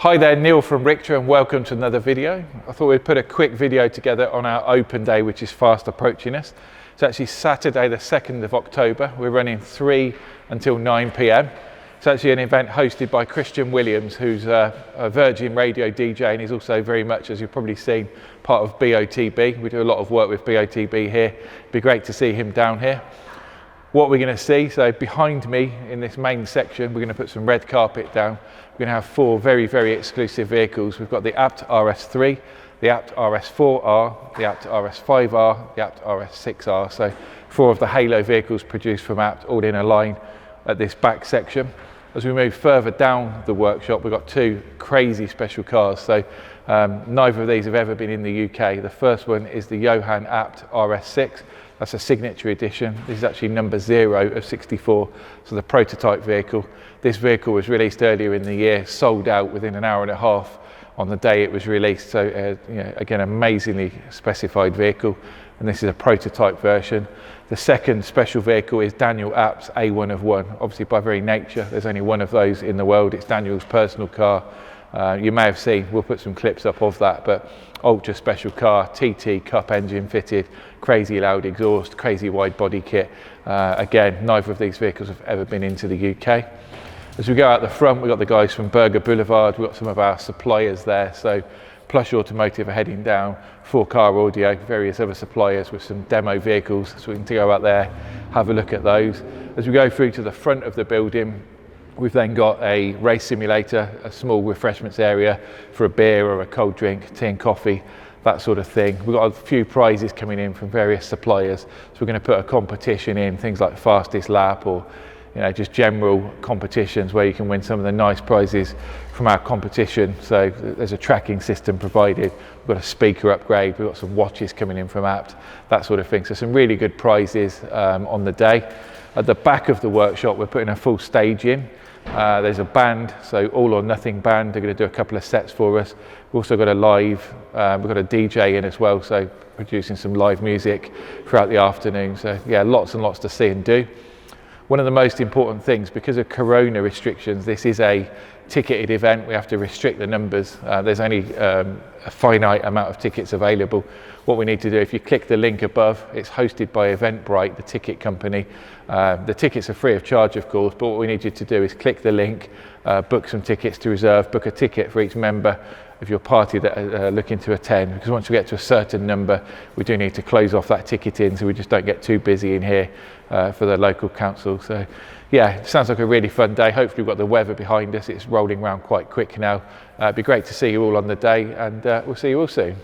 Hi there, Neil from Richter, and welcome to another video. I thought we'd put a quick video together on our open day, which is fast approaching us. It's actually Saturday the 2nd of October. We're running 3 until 9 p.m. It's actually an event hosted by Christian Williams, who's a Virgin Radio DJ, and he's also very much, as you've probably seen, part of BOTB. We do a lot of work with BOTB here. It'd be great to see him down here. What we're going to see, so behind me in this main section, we're going to put some red carpet down. We're going to have 4 very, very exclusive vehicles. We've got the ABT RS3, the ABT RS4-R, the ABT RS5-R, the ABT RS6-R. So 4 of the halo vehicles produced from ABT, all in a line at this back section. As we move further down the workshop, we've got 2 crazy special cars. So neither of these have ever been in the UK. The first one is the Johann Abt RS6. That's a signature edition. This is actually number 0 of 64, so the prototype vehicle. This vehicle was released earlier in the year, sold out within an hour and a half on the day it was released. So again, amazingly specified vehicle, and this is a prototype version. The second special vehicle is Daniel Abt's A1 of 1. Obviously, by very nature, there's only one of those in the world. It's Daniel's personal car. You may have seen, we'll put some clips up of that, but ultra special car, TT Cup engine fitted, crazy loud exhaust, crazy wide body kit. Again, neither of these vehicles have ever been into the UK. As we go out the front, we've got the guys from Berger Boulevard. We've got some of our suppliers there. So Richter Automotive are heading down, 4Car Audio, various other suppliers with some demo vehicles. So we can go out there, have a look at those. As we go through to the front of the building, we've then got a race simulator, a small refreshments area for a beer or a cold drink, tea and coffee, that sort of thing. We've got a few prizes coming in from various suppliers. So we're going to put a competition in, things like fastest lap or just general competitions where you can win some of the nice prizes from our competition. So there's a tracking system provided. We've got a speaker upgrade. We've got some watches coming in from Abt, that sort of thing. So some really good prizes on the day. At the back of the workshop, we're putting a full stage in. There's a band, so all or nothing band. They're going to do a couple of sets for us. We've also got a live, we've got a DJ in as well, so producing some live music throughout the afternoon. So yeah, lots and lots to see and do. One of the most important things, because of Corona restrictions, this is a ticketed event. We have to restrict the numbers. There's only a finite amount of tickets available. What we need to do, if you click the link above, it's hosted by Eventbrite, the ticket company. The tickets are free of charge, of course, but what we need you to do is click the link, book some tickets to reserve, book a ticket for each member of your party that are looking to attend, because once we get to a certain number, we do need to close off that ticketing so we just don't get too busy in here for the local council. So yeah, it sounds like a really fun day. Hopefully we've got the weather behind us. It's rolling around quite quick now. It'd be great to see you all on the day, and we'll see you all soon.